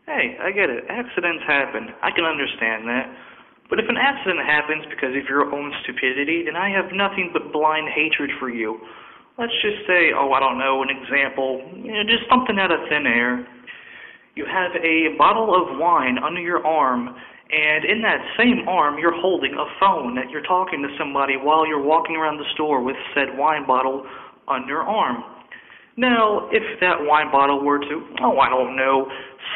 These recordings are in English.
Hey, I get it. Accidents happen. I can understand that. But if an accident happens because of your own stupidity, then I have nothing but blind hatred for you. Let's just say, I don't know, an example, just something out of thin air. You have a bottle of wine under your arm, and in that same arm, you're holding a phone that you're talking to somebody while you're walking around the store with said wine bottle on your arm. Now, if that wine bottle were to, I don't know,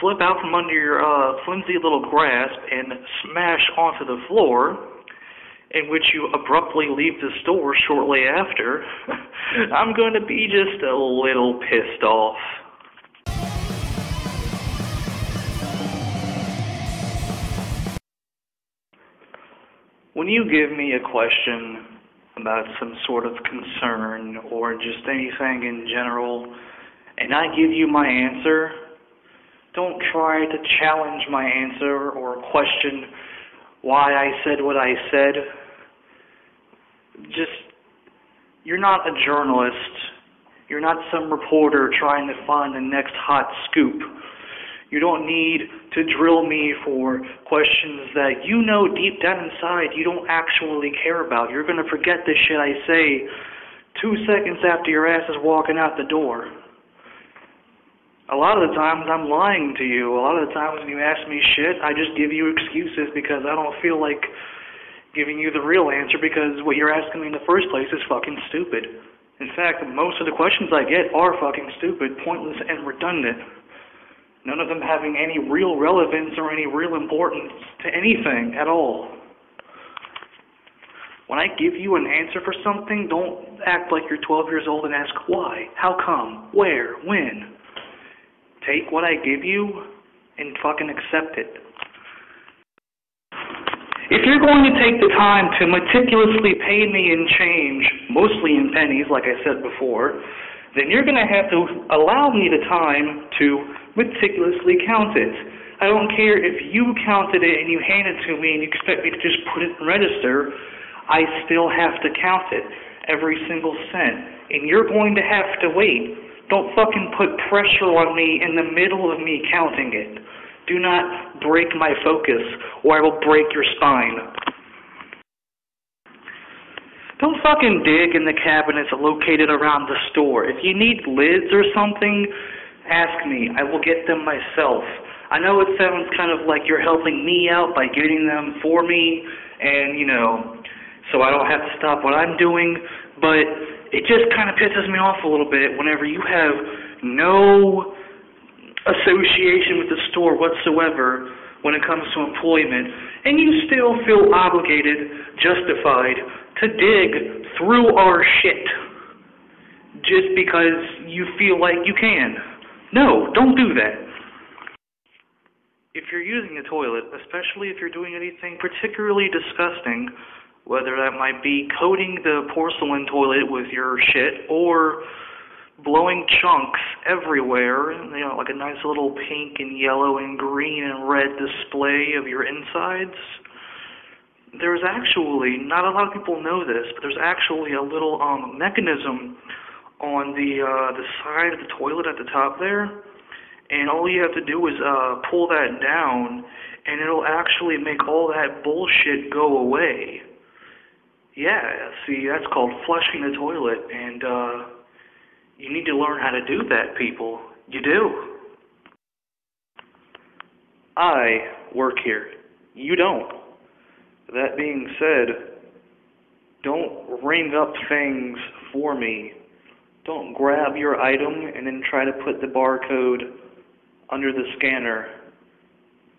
slip out from under your flimsy little grasp and smash onto the floor, in which you abruptly leave the store shortly after, I'm going to be just a little pissed off. When you give me a question about some sort of concern or just anything in general, and I give you my answer, don't try to challenge my answer or question why I said what I said. You're not a journalist. You're not some reporter trying to find the next hot scoop. You don't need to drill me for questions that you know deep down inside you don't actually care about. You're going to forget the shit I say 2 seconds after your ass is walking out the door. A lot of the times I'm lying to you. A lot of the times when you ask me shit, I just give you excuses because I don't feel like giving you the real answer because what you're asking me in the first place is fucking stupid. In fact, most of the questions I get are fucking stupid, pointless, and redundant. None of them having any real relevance or any real importance to anything at all. When I give you an answer for something, don't act like you're 12 years old and ask why, how come, where, when. Take what I give you and fucking accept it. If you're going to take the time to meticulously pay me in change, mostly in pennies, like I said before, then you're going to have to allow me the time to meticulously count it. I don't care if you counted it and you hand it to me and you expect me to just put it in register. I still have to count it, every single cent. And you're going to have to wait. Don't fucking put pressure on me in the middle of me counting it. Do not break my focus, or I will break your spine. Don't fucking dig in the cabinets located around the store. If you need lids or something, ask me. I will get them myself. I know it sounds kind of like you're helping me out by getting them for me, and, so I don't have to stop what I'm doing, but it just kind of pisses me off a little bit whenever you have no association with the store whatsoever when it comes to employment, and you still feel obligated, justified, to dig through our shit just because you feel like you can. No, don't do that. If you're using a toilet, especially if you're doing anything particularly disgusting, whether that might be coating the porcelain toilet with your shit or blowing chunks everywhere, like a nice little pink and yellow and green and red display of your insides, there's actually, not a lot of people know this, but there's actually a little mechanism on the side of the toilet at the top there, and all you have to do is pull that down, and it'll actually make all that bullshit go away. Yeah, see, that's called flushing the toilet, and you need to learn how to do that, people. You do. I work here. You don't. That being said, don't ring up things for me. Don't grab your item and then try to put the barcode under the scanner.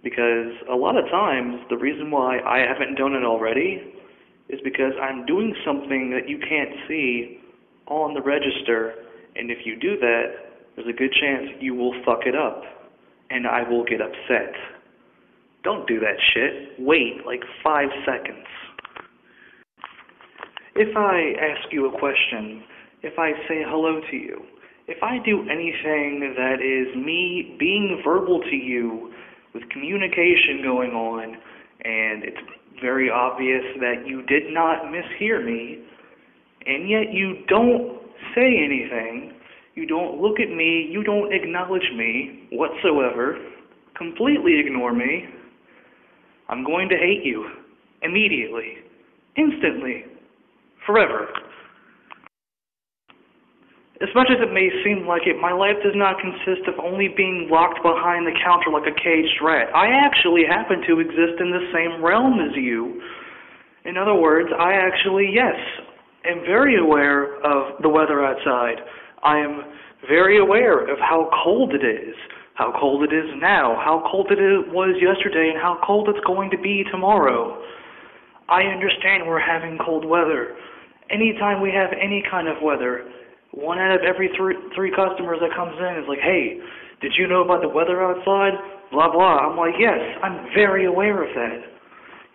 Because a lot of times, the reason why I haven't done it already is because I'm doing something that you can't see on the register. And if you do that, there's a good chance you will fuck it up. And I will get upset. Don't do that shit. Wait like 5 seconds. If I ask you a question, if I say hello to you, if I do anything that is me being verbal to you with communication going on, and it's very obvious that you did not mishear me, and yet you don't say anything, you don't look at me, you don't acknowledge me whatsoever, completely ignore me, I'm going to hate you. Immediately. Instantly. Forever. As much as it may seem like it, my life does not consist of only being locked behind the counter like a caged rat. I actually happen to exist in the same realm as you. In other words, I actually, yes, am very aware of the weather outside. I am very aware of how cold it is now, how cold it was yesterday, and how cold it's going to be tomorrow. I understand we're having cold weather. Anytime we have any kind of weather, 1 out of every three customers that comes in is like, hey, did you know about the weather outside? Blah, blah. I'm like, yes, I'm very aware of that.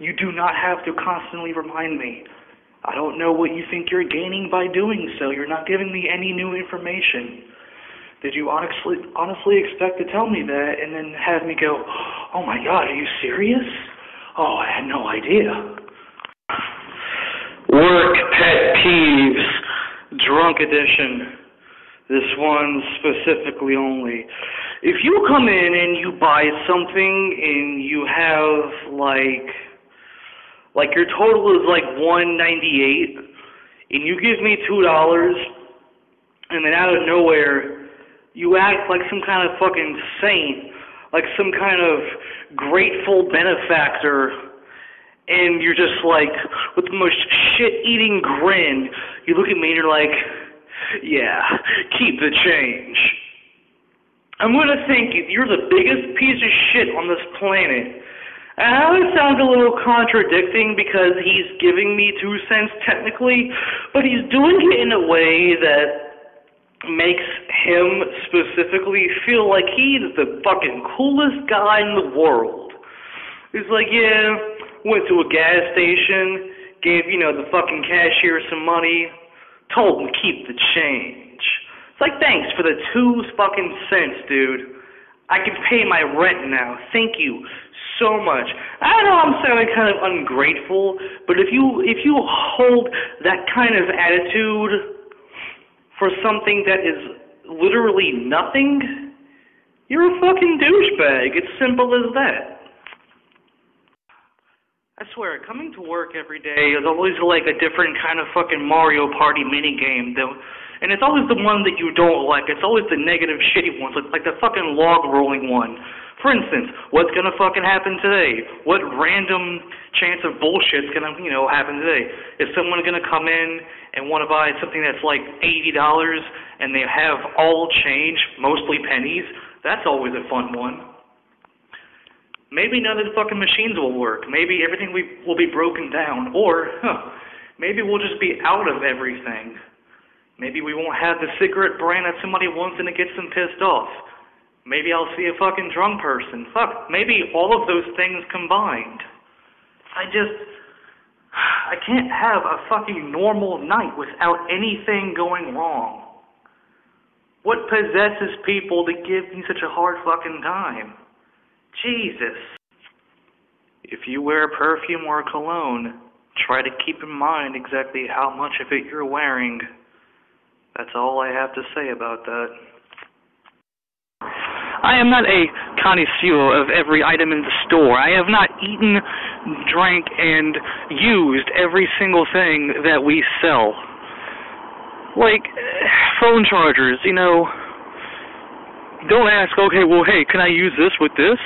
You do not have to constantly remind me. I don't know what you think you're gaining by doing so. You're not giving me any new information. Did you honestly expect to tell me that and then have me go, oh my God, are you serious? Oh, I had no idea. Work pet peeves. Drunk edition. This one specifically only. If you come in and you buy something and you have like your total is like $1.98 and you give me $2 and then out of nowhere you act like some kind of fucking saint, like some kind of grateful benefactor, and you're just like, with the most shit-eating grin, you look at me and you're like, yeah, keep the change. I'm going to think you're the biggest piece of shit on this planet. And I know it sounds a little contradicting because he's giving me 2 cents technically, but he's doing it in a way that makes him specifically feel like he's the fucking coolest guy in the world. He's like, yeah, went to a gas station, gave, the fucking cashier some money, told him keep the change. It's like, thanks for the 2 fucking cents, dude. I can pay my rent now. Thank you so much. I know I'm sounding kind of ungrateful, but if you hold that kind of attitude for something that is literally nothing, you're a fucking douchebag. It's simple as that. I swear, coming to work every day is always like a different kind of fucking Mario Party minigame, though. And it's always the one that you don't like. It's always the negative, shitty ones, like the fucking log rolling one. For instance, what's gonna fucking happen today? What random chance of bullshit's gonna, happen today? Is someone gonna come in and want to buy something that's like $80 and they have all change, mostly pennies? That's always a fun one. Maybe none of the fucking machines will work. Maybe everything will be broken down. Or, maybe we'll just be out of everything. Maybe we won't have the cigarette brand that somebody wants and it gets them pissed off. Maybe I'll see a fucking drunk person. Fuck, maybe all of those things combined. I can't have a fucking normal night without anything going wrong. What possesses people to give me such a hard fucking time? Jesus. If you wear perfume or cologne, try to keep in mind exactly how much of it you're wearing. That's all I have to say about that. I am not a connoisseur of every item in the store. I have not eaten, drank, and used every single thing that we sell. Like, phone chargers, Don't ask, okay, well, hey, can I use this with this?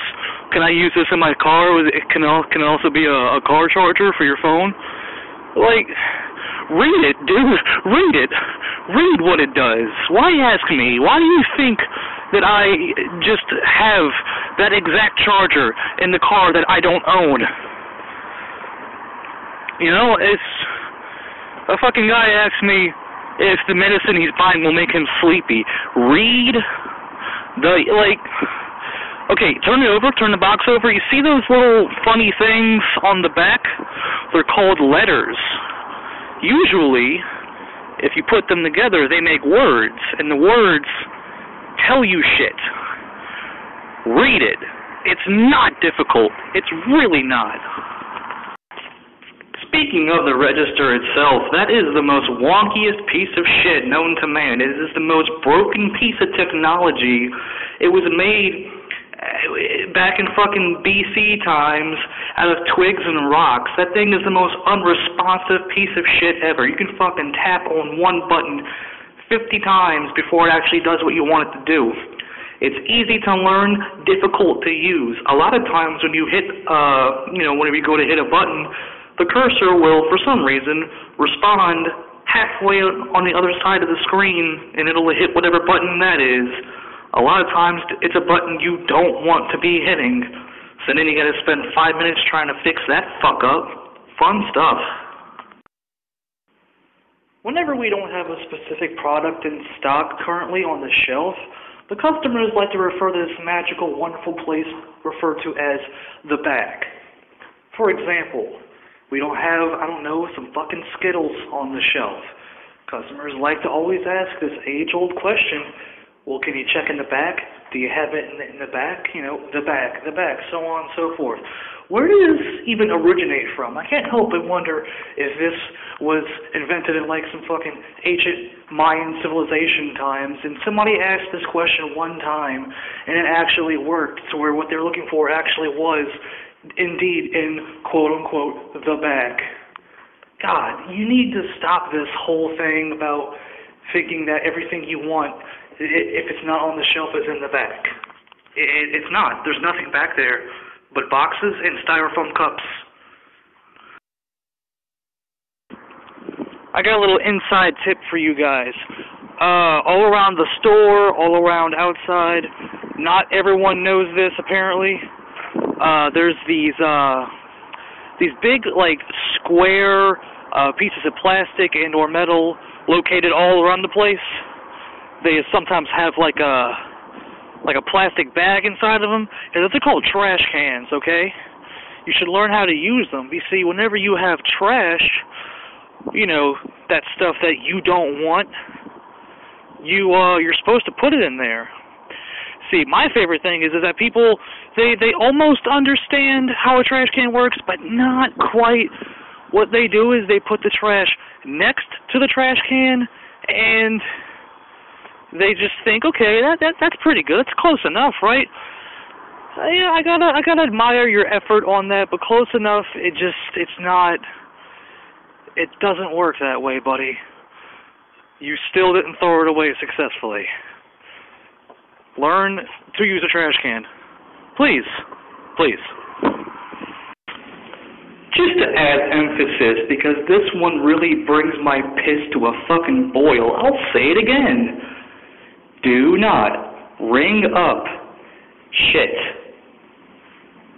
Can I use this in my car? It can also be a car charger for your phone? Like, read it, dude. Read it. Read what it does. Why ask me? Why do you think that I just have that exact charger in the car that I don't own? It's a fucking guy asks me if the medicine he's buying will make him sleepy. Read okay, turn the box over. You see those little funny things on the back? They're called letters. Usually, if you put them together, they make words, and the words tell you shit. Read it. It's not difficult. It's really not. Speaking of the register itself, that is the most wonkiest piece of shit known to man. It is the most broken piece of technology. It was made back in fucking BC times, out of twigs and rocks. That thing is the most unresponsive piece of shit ever. You can fucking tap on one button 50 times before it actually does what you want it to do. It's easy to learn, difficult to use. A lot of times when you hit, whenever you go to hit a button, the cursor will, for some reason, respond halfway on the other side of the screen, and it'll hit whatever button that is. A lot of times it's a button you don't want to be hitting, so then you gotta spend 5 minutes trying to fix that fuck up. Fun stuff. Whenever we don't have a specific product in stock currently on the shelf, the customers like to refer to this magical, wonderful place referred to as the back. For example, we don't have, some fucking Skittles on the shelf. Customers like to always ask this age-old question, well, can you check in the back? Do you have it in the back? The back, so on and so forth. Where does this even originate from? I can't help but wonder if this was invented in like some fucking ancient Mayan civilization times, and somebody asked this question one time, and it actually worked, to where what they're looking for actually was indeed in quote-unquote the back. God, you need to stop this whole thing about thinking that everything you want, if it's not on the shelf, is in the back. It's not. There's nothing back there but boxes and styrofoam cups. I got a little inside tip for you guys. All around the store, all around outside, not everyone knows this apparently. There's these big, like, square pieces of plastic and or metal located all around the place. They sometimes have like a plastic bag inside of them, and they're called trash cans, okay? You should learn how to use them. You see, whenever you have trash, that stuff that you don't want, you're supposed to put it in there. See, my favorite thing is that people, they almost understand how a trash can works, but not quite. What they do is they put the trash next to the trash can, and they just think, okay, that's pretty good. It's close enough, right? Yeah, I gotta admire your effort on that, but close enough. It doesn't work that way, buddy. You still didn't throw it away successfully. Learn to use a trash can, please. Just to add emphasis, because this one really brings my piss to a fucking boil, I'll say it again. Do not ring up shit.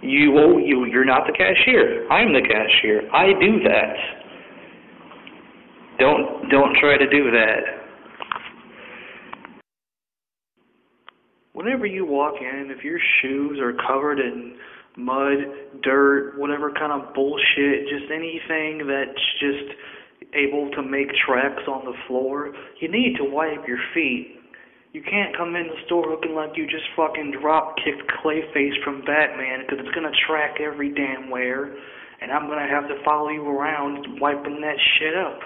You're not the cashier. I'm the cashier. I do that. Don't try to do that. Whenever you walk in, if your shoes are covered in mud, dirt, whatever kind of bullshit, just anything that's just able to make tracks on the floor, you need to wipe your feet. You can't come in the store looking like you just fucking drop-kicked Clayface from Batman, because it's going to track every damn where, and I'm going to have to follow you around wiping that shit up.